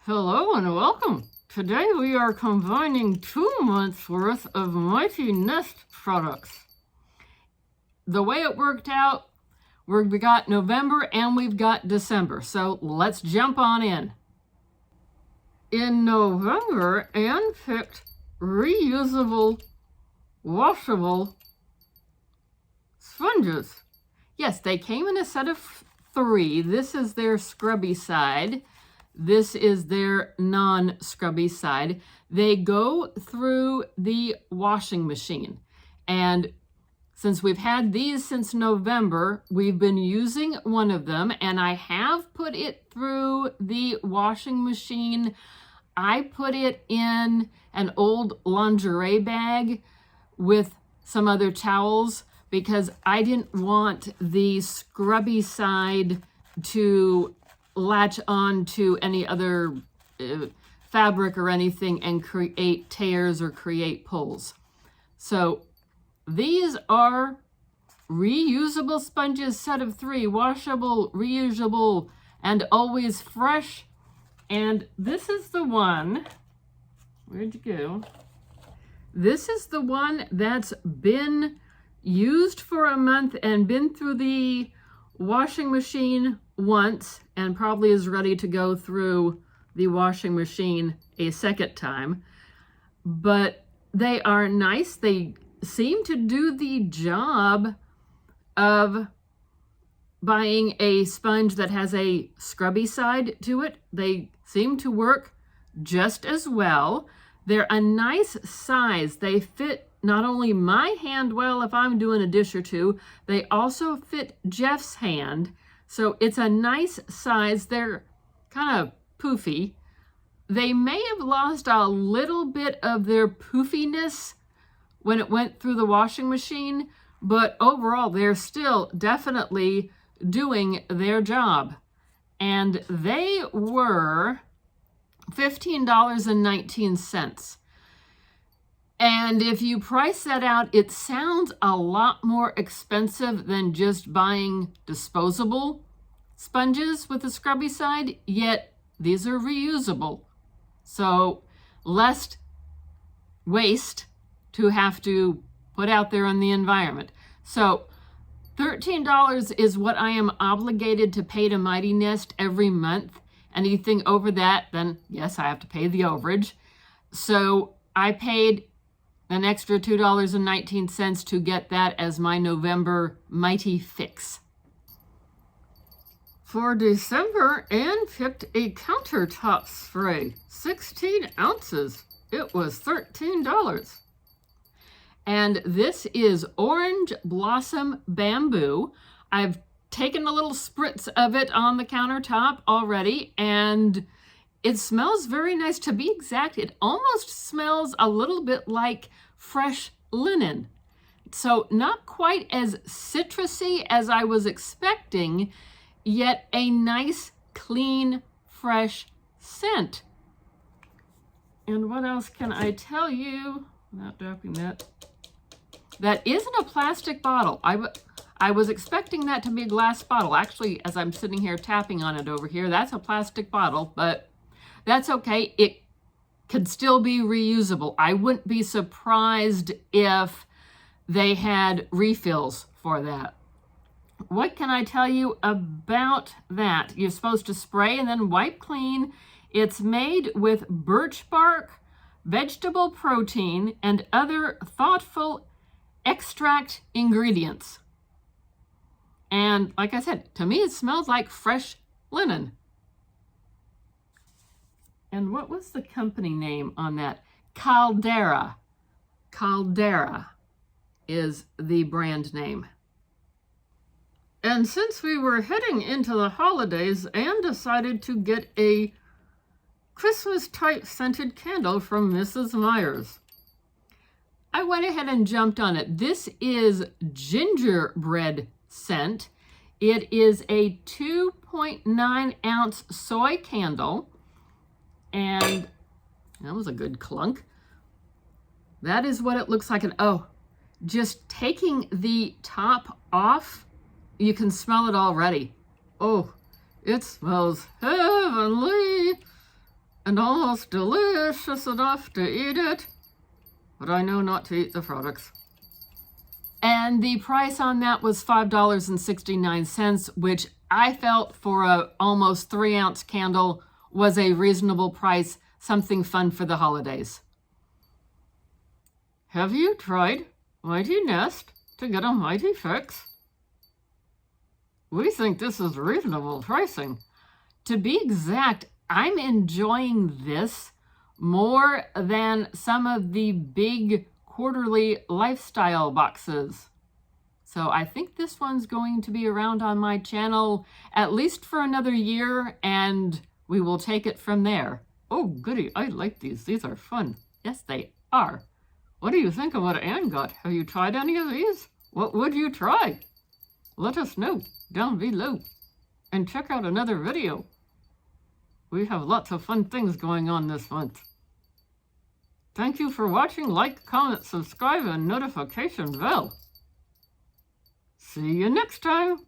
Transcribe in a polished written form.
Hello and welcome. Today we are combining 2 months worth of Mighty Nest products. The way it worked out, we got November and we've got December. So let's jump on in. In November, Anne picked reusable, washable sponges. Yes, they came in a set of 3. This is their scrubby side. This is their non-scrubby side. They go through the washing machine. And since we've had these since November, we've been using one of them, and I have put it through the washing machine. I put it in an old lingerie bag with some other towels because I didn't want the scrubby side to latch on to any other fabric or anything and create tears or create pulls. So these are reusable sponges, set of 3, washable, reusable, and always fresh. And this is the one, where'd you go? This is the one that's been used for a month and been through the washing machine once and probably is ready to go through the washing machine a second time. But they are nice. They seem to do the job of buying a sponge that has a scrubby side to it. They seem to work just as well. They're a nice size. They fit not only my hand well if I'm doing a dish or two, they also fit Jeff's hand. So it's a nice size. They're kind of poofy. They may have lost a little bit of their poofiness when it went through the washing machine, but overall they're still definitely doing their job. And they were $15.19. And if you price that out, it sounds a lot more expensive than just buying disposable sponges with a scrubby side, yet these are reusable. So less waste to have to put out there in the environment. So $13 is what I am obligated to pay to Mighty Nest every month. Anything over that, then yes, I have to pay the overage. So I paid an extra $2.19 to get that as my November Mighty Fix. For December, Anne picked a countertop spray, 16 ounces. It was $13. And this is Orange Blossom Bamboo. I've taken a little spritz of it on the countertop already, and it smells very nice. To be exact, it almost smells a little bit like fresh linen. So not quite as citrusy as I was expecting, yet a nice, clean, fresh scent. And what else can I tell you? Not dropping that. That isn't a plastic bottle. I was expecting that to be a glass bottle. Actually, as I'm sitting here tapping on it over here, that's a plastic bottle, but that's okay. It could still be reusable. I wouldn't be surprised if they had refills for that. What can I tell you about that? You're supposed to spray and then wipe clean. It's made with birch bark, vegetable protein, and other thoughtful extract ingredients. And like I said, to me it smells like fresh linen. And what was the company name on that? Caldera. Caldera is the brand name. And since we were heading into the holidays, Anne decided to get a Christmas-type scented candle from Mrs Meyers. I went ahead and jumped on it. This is gingerbread scent. It is a 2.9 ounce soy candle. And that was a good clunk. That is what it looks like. And oh, just taking the top off, you can smell it already. Oh, it smells heavenly. and almost delicious enough to eat it, but I know not to eat the products. And the price on that was $5.69, which I felt for a almost 3-ounce candle was a reasonable price, something fun for the holidays. Have you tried Mighty Nest to get a mighty fix? We think this is reasonable pricing. To be exact, I'm enjoying this more than some of the big quarterly lifestyle boxes. So I think this one's going to be around on my channel at least for another year, and we will take it from there. Oh, goody, I like these. These are fun. Yes, they are. What do you think of what Anne got? Have you tried any of these? What would you try? Let us know down below. And check out another video. We have lots of fun things going on this month. Thank you for watching. Like, comment, subscribe, and notification bell. See you next time.